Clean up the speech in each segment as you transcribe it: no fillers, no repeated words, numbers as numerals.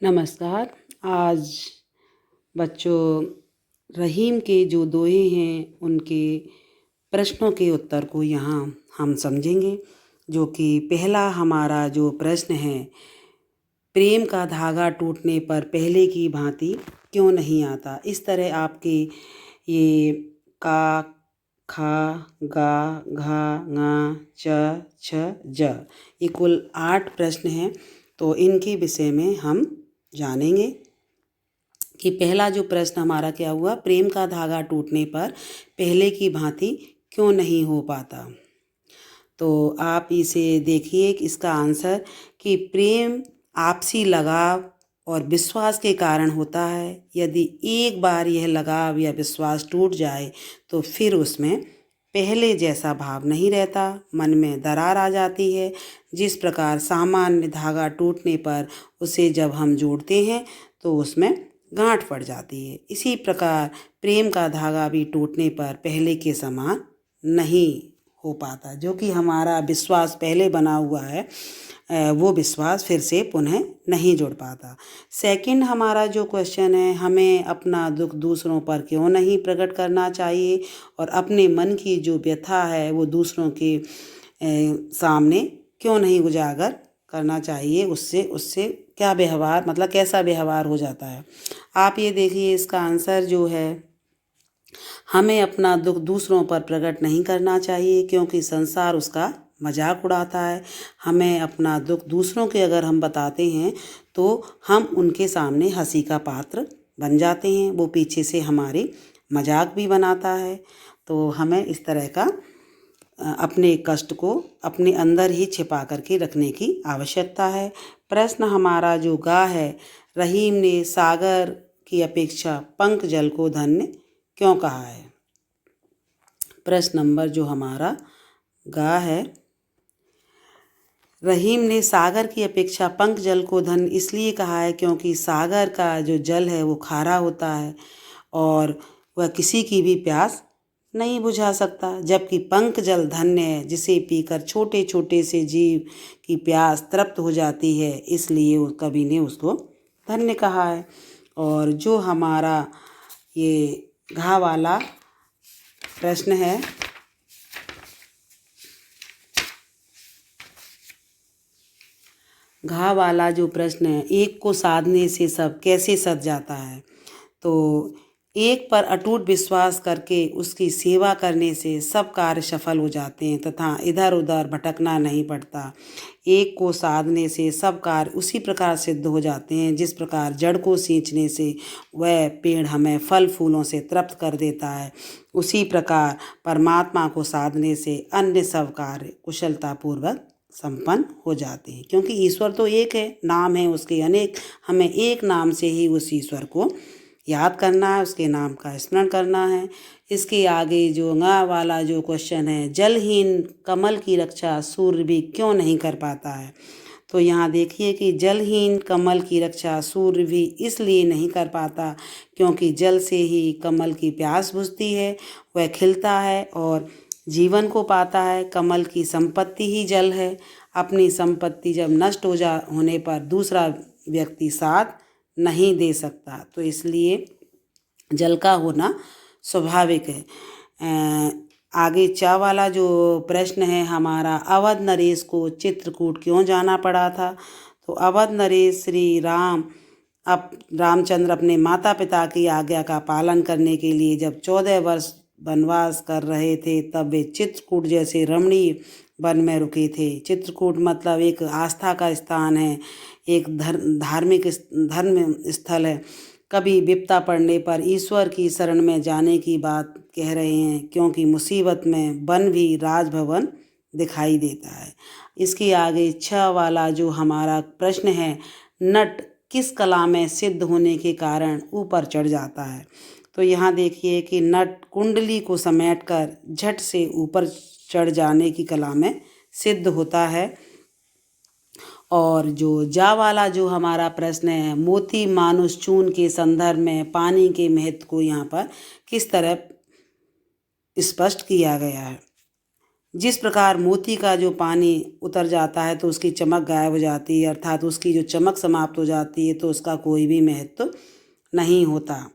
नमस्कार। आज बच्चों रहीम के जो दोहे हैं उनके प्रश्नों के उत्तर को यहाँ हम समझेंगे। जो कि पहला हमारा जो प्रश्न है, प्रेम का धागा टूटने पर पहले की भांति क्यों नहीं आता। इस तरह आपके ये का, खा, गा, घा, ङा, च, छ, ज ये कुल 8 प्रश्न हैं। तो इनके विषय में हम जानेंगे कि पहला जो प्रश्न हमारा क्या हुआ, प्रेम का धागा टूटने पर पहले की भांति क्यों नहीं हो पाता। तो आप इसे देखिए कि इसका आंसर कि प्रेम आपसी लगाव और विश्वास के कारण होता है। यदि एक बार यह लगाव या विश्वास टूट जाए तो फिर उसमें पहले जैसा भाव नहीं रहता, मन में दरार आ जाती है। जिस प्रकार सामान्य धागा टूटने पर उसे जब हम जोड़ते हैं तो उसमें गांठ पड़ जाती है, इसी प्रकार प्रेम का धागा भी टूटने पर पहले के समान नहीं हो पाता। जो कि हमारा विश्वास पहले बना हुआ है वो विश्वास फिर से पुनः नहीं जुड़ पाता। सेकंड हमारा जो क्वेश्चन है, हमें अपना दुख दूसरों पर क्यों नहीं प्रकट करना चाहिए और अपने मन की जो व्यथा है वो दूसरों के सामने क्यों नहीं उजागर करना चाहिए। उससे उससे क्या व्यवहार, मतलब कैसा व्यवहार हो जाता है। आप ये देखिए, इसका आंसर जो है, हमें अपना दुख दूसरों पर प्रकट नहीं करना चाहिए क्योंकि संसार उसका मजाक उड़ाता है। हमें अपना दुख दूसरों के अगर हम बताते हैं तो हम उनके सामने हंसी का पात्र बन जाते हैं, वो पीछे से हमारी मजाक भी बनाता है। तो हमें इस तरह का अपने कष्ट को अपने अंदर ही छिपा करके रखने की आवश्यकता है। प्रश्न हमारा जो गा है, रहीम ने सागर की अपेक्षा पंख जल को धन्य क्यों कहा है। प्रश्न नंबर जो हमारा गा है, रहीम ने सागर की अपेक्षा पंख जल को धन्य इसलिए कहा है क्योंकि सागर का जो जल है वो खारा होता है और वह किसी की भी प्यास नहीं बुझा सकता, जबकि पंख जल धन्य है जिसे पीकर छोटे छोटे से जीव की प्यास तृप्त हो जाती है, इसलिए उस कवि ने उसको धन्य कहा है। और जो हमारा ये घा वाला प्रश्न है, घा वाला जो प्रश्न है, एक को साधने से सब कैसे सध जाता है। तो एक पर अटूट विश्वास करके उसकी सेवा करने से सब कार्य सफल हो जाते हैं तथा इधर उधर भटकना नहीं पड़ता। एक को साधने से सब कार्य उसी प्रकार सिद्ध हो जाते हैं जिस प्रकार जड़ को सींचने से वह पेड़ हमें फल फूलों से तृप्त कर देता है, उसी प्रकार परमात्मा को साधने से अन्य सब कार्य कुशलतापूर्वक संपन्न हो जाते हैं। क्योंकि ईश्वर तो एक है, नाम है उसके अनेक, हमें एक नाम से ही उस ईश्वर को याद करना है, उसके नाम का स्मरण करना है। इसके आगे जो ङा वाला जो क्वेश्चन है, जलहीन कमल की रक्षा सूर्य भी क्यों नहीं कर पाता है। तो यहाँ देखिए कि जलहीन कमल की रक्षा सूर्य भी इसलिए नहीं कर पाता क्योंकि जल से ही कमल की प्यास बुझती है, वह खिलता है और जीवन को पाता है। कमल की संपत्ति ही जल है। अपनी संपत्ति जब नष्ट होने पर दूसरा व्यक्ति साथ नहीं दे सकता, तो इसलिए जल का होना स्वाभाविक है। आगे चा वाला जो प्रश्न है हमारा, अवध नरेश को चित्रकूट क्यों जाना पड़ा था। तो अवध नरेश श्री रामचंद्र अपने माता पिता की आज्ञा का पालन करने के लिए जब 14 वर्ष वनवास कर रहे थे तब वे चित्रकूट जैसे रमणीय वन में रुके थे। चित्रकूट मतलब एक आस्था का स्थान है, एक धार्मिक धर्म स्थल है। कभी विपदा पड़ने पर ईश्वर की शरण में जाने की बात कह रहे हैं क्योंकि मुसीबत में वन भी राजभवन दिखाई देता है। इसके आगे छ वाला जो हमारा प्रश्न है, नट किस कला में सिद्ध होने के कारण ऊपर चढ़ जाता है। तो यहाँ देखिए कि नट कुंडली को समेटकर झट से ऊपर चढ़ जाने की कला में सिद्ध होता है। और जो जा वाला जो हमारा प्रश्न है, मोती मानुष चून के संदर्भ में पानी के महत्व को यहाँ पर किस तरह स्पष्ट किया गया है। जिस प्रकार मोती का जो पानी उतर जाता है तो उसकी चमक गायब हो जाती है, अर्थात उसकी जो चमक समाप्त हो जाती है, तो उसका कोई भी महत्व नहीं होता।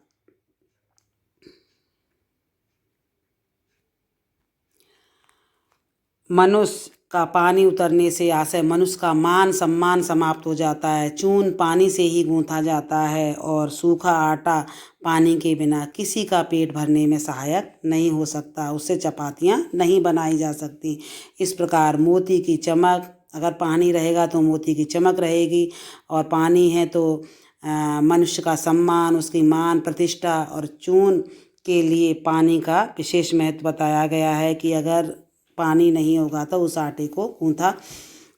मनुष्य का पानी उतरने से आशय मनुष्य का मान सम्मान समाप्त हो जाता है। चून पानी से ही गूंथा जाता है और सूखा आटा पानी के बिना किसी का पेट भरने में सहायक नहीं हो सकता, उससे चपातियाँ नहीं बनाई जा सकती। इस प्रकार मोती की चमक, अगर पानी रहेगा तो मोती की चमक रहेगी, और पानी है तो मनुष्य का सम्मान, उसकी मान प्रतिष्ठा। और चून के लिए पानी का विशेष महत्व बताया गया है कि अगर पानी नहीं होगा तो उस आटे को गूंथा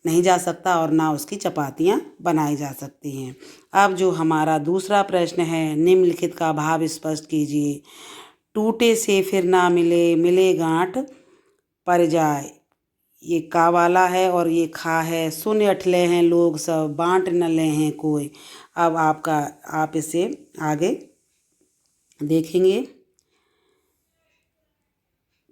नहीं जा सकता और ना उसकी चपातियाँ बनाई जा सकती हैं। अब जो हमारा दूसरा प्रश्न है, निम्नलिखित का भाव स्पष्ट कीजिए। टूटे से फिर ना मिले, मिले गांठ पर जाए। ये का वाला है और ये खा है। सुन अठले हैं लोग सब, बांट न ले हैं कोई। अब आप इसे आगे देखेंगे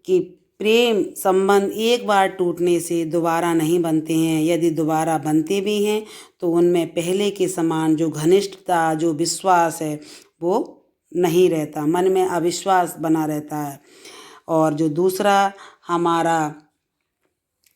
कि प्रेम संबंध एक बार टूटने से दोबारा नहीं बनते हैं। यदि दोबारा बनते भी हैं तो उनमें पहले के समान जो घनिष्ठता, जो विश्वास है, वो नहीं रहता, मन में अविश्वास बना रहता है। और जो दूसरा हमारा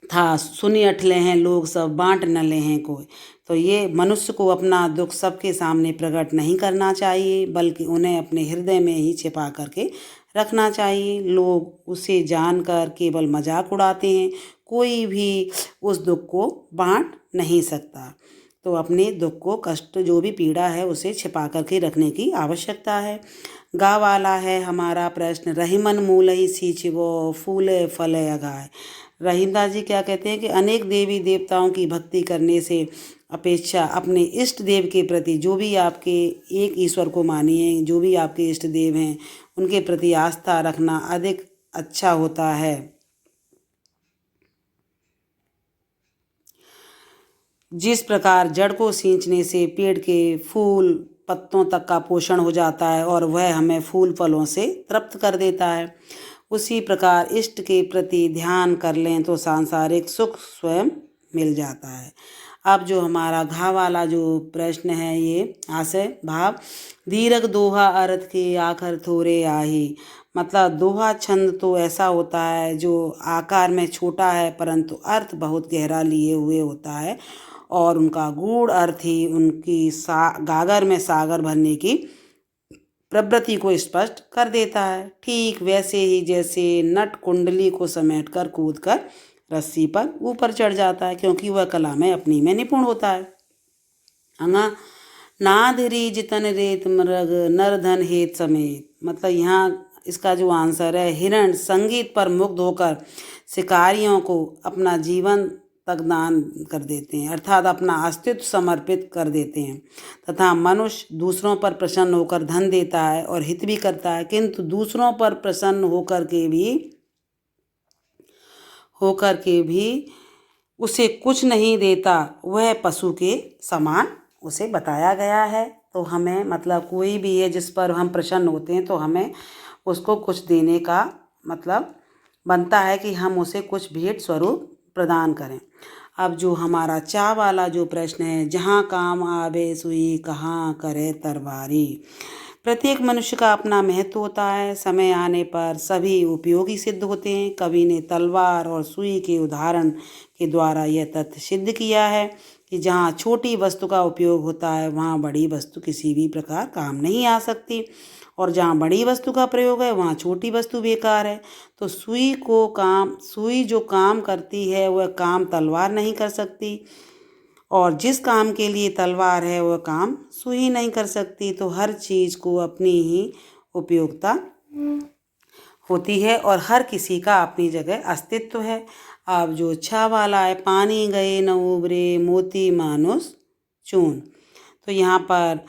था, सुनी अठले हैं लोग सब, बांट न ले हैं कोई, तो ये मनुष्य को अपना दुख सबके सामने प्रकट नहीं करना चाहिए, बल्कि उन्हें अपने हृदय में ही छिपा करके रखना चाहिए। लोग उसे जानकर केवल मजाक उड़ाते हैं, कोई भी उस दुख को बांट नहीं सकता। तो अपने दुख को, कष्ट, जो भी पीड़ा है, उसे छिपा करके रखने की आवश्यकता है। गा वाला है हमारा प्रश्न, रहीमन मूलई सींचबो, फूले फले अगाए। रहीमदास जी क्या कहते हैं कि अनेक देवी देवताओं की भक्ति करने से अपेक्षा अपने इष्ट देव के प्रति, जो भी आपके, एक ईश्वर को मानिए, जो भी आपके इष्ट देव हैं उनके प्रति आस्था रखना अधिक अच्छा होता है। जिस प्रकार जड़ को सींचने से पेड़ के फूल पत्तों तक का पोषण हो जाता है और वह हमें फूल फलों से तृप्त कर देता है, उसी प्रकार इष्ट के प्रति ध्यान कर लें तो सांसारिक सुख स्वयं मिल जाता है। अब जो हमारा घा वाला जो प्रश्न है, ये आशय भाव, दीर्घ दोहा अर्थ के आखर थोरे आही। मतलब दोहा छंद तो ऐसा होता है जो आकार में छोटा है परंतु अर्थ बहुत गहरा लिए हुए होता है, और उनका गूढ़ अर्थ ही उनकी गागर में सागर भरने की प्रवृत्ति को स्पष्ट कर देता है। ठीक वैसे ही जैसे नट कुंडली को समेटकर कूदकर रस्सी पर ऊपर चढ़ जाता है, क्योंकि वह कला में अपनी में निपुण होता है। अंगा नाद रीज तन रेत मृग, नर धन हेत समेत। मतलब यहाँ इसका जो आंसर है, हिरण संगीत पर मुग्ध होकर शिकारियों को अपना जीवन तक दान कर देते हैं, अर्थात अपना अस्तित्व समर्पित कर देते हैं। तथा मनुष्य दूसरों पर प्रसन्न होकर धन देता है और हित भी करता है, किंतु दूसरों पर प्रसन्न होकर के भी उसे कुछ नहीं देता, वह पशु के समान उसे बताया गया है। तो हमें, मतलब कोई भी है जिस पर हम प्रसन्न होते हैं, तो हमें उसको कुछ देने का मतलब बनता है कि हम उसे कुछ भेंट स्वरूप प्रदान करें। अब जो हमारा चा वाला जो प्रश्न है, जहाँ काम आवे सुई कहाँ करे तरवारी। प्रत्येक मनुष्य का अपना महत्व होता है, समय आने पर सभी उपयोगी सिद्ध होते हैं। कवि ने तलवार और सुई के उदाहरण के द्वारा यह तथ्य सिद्ध किया है कि जहाँ छोटी वस्तु का उपयोग होता है वहाँ बड़ी वस्तु किसी भी प्रकार काम नहीं आ सकती, और जहाँ बड़ी वस्तु का प्रयोग है वहाँ छोटी वस्तु बेकार है। तो सुई जो काम करती है वह काम तलवार नहीं कर सकती, और जिस काम के लिए तलवार है वह काम सुई नहीं कर सकती। तो हर चीज़ को अपनी ही उपयोगिता होती है और हर किसी का अपनी जगह अस्तित्व है। अब जो छा वाला है, पानी गए न उबरे मोती मानुस चून। तो यहाँ पर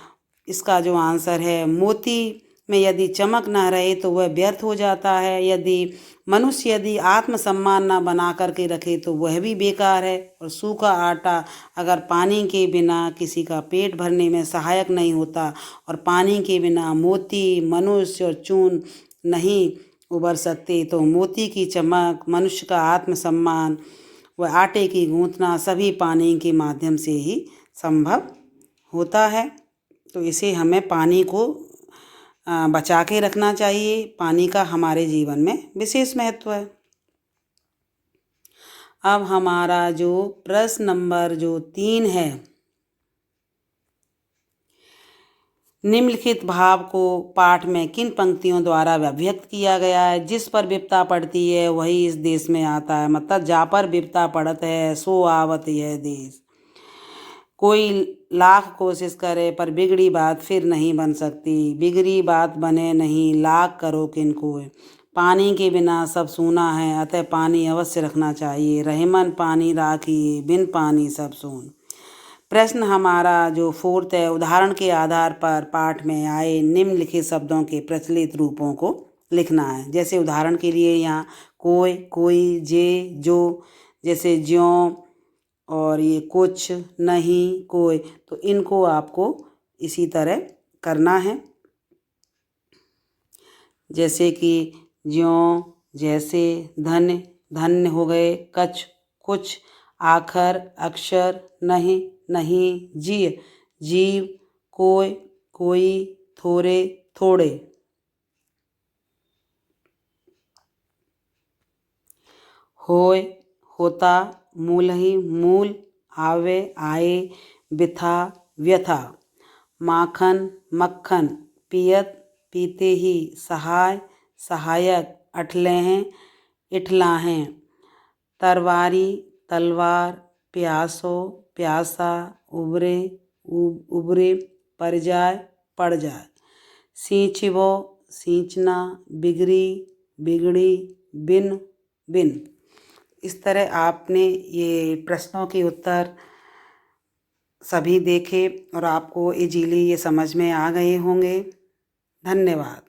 इसका जो आंसर है, मोती में यदि चमक ना रहे तो वह व्यर्थ हो जाता है। यदि आत्मसम्मान ना बना करके रखे तो वह भी बेकार है। और सूखा आटा अगर पानी के बिना किसी का पेट भरने में सहायक नहीं होता, और पानी के बिना मोती, मनुष्य और चून नहीं उबर सकते तो मोती की चमक, मनुष्य का आत्मसम्मान व आटे की गूंथना सभी पानी के माध्यम से ही संभव होता है। तो इसे हमें पानी को बचा के रखना चाहिए। पानी का हमारे जीवन में विशेष महत्व है। अब हमारा जो प्रश्न नंबर 3 है, निम्नलिखित भाव को पाठ में किन पंक्तियों द्वारा अभिव्यक्त किया गया है। जिस पर विपदा पड़ती है वही इस देश में आता है, मतलब जा पर विपदा पड़त है सो आवत यह देश। कोई लाख कोशिश करे पर बिगड़ी बात फिर नहीं बन सकती, बिगड़ी बात बने नहीं लाख करो किनको। पानी के बिना सब सूना है, अतः पानी अवश्य रखना चाहिए। रहीमन पानी राखिए, बिन पानी सब सून। प्रश्न हमारा जो 4 है, उदाहरण के आधार पर पाठ में आए निम्नलिखित शब्दों के प्रचलित रूपों को लिखना है। जैसे उदाहरण के लिए यहाँ कोई, कोई, जे, जो, जैसे ज्यों और ये कुछ, नहीं, कोई, तो इनको आपको इसी तरह करना है। जैसे कि ज्यों, जैसे, धन्य, धन्य हो गए, कछ, कुछ, आखर, अक्षर, नहीं, नहीं, जीव, जीव, कोई, कोई, थोड़े, थोड़े। होय, होता, मूल ही, मूल, आवे, आए, बिथा, व्यथा, माखन, मक्खन, पियत, पीते ही, सहाय, सहायक, अठलें, इठलाहें, तरवारी, तलवार, प्यासो, प्यासा, उबरे, उबरे, पड़ जाए, पड़ जाए, सींचबो, सींचना, बिगड़ी, बिगड़ी, बिन, बिन। इस तरह आपने ये प्रश्नों के उत्तर सभी देखे और आपको इजीली ये समझ में आ गए होंगे। धन्यवाद।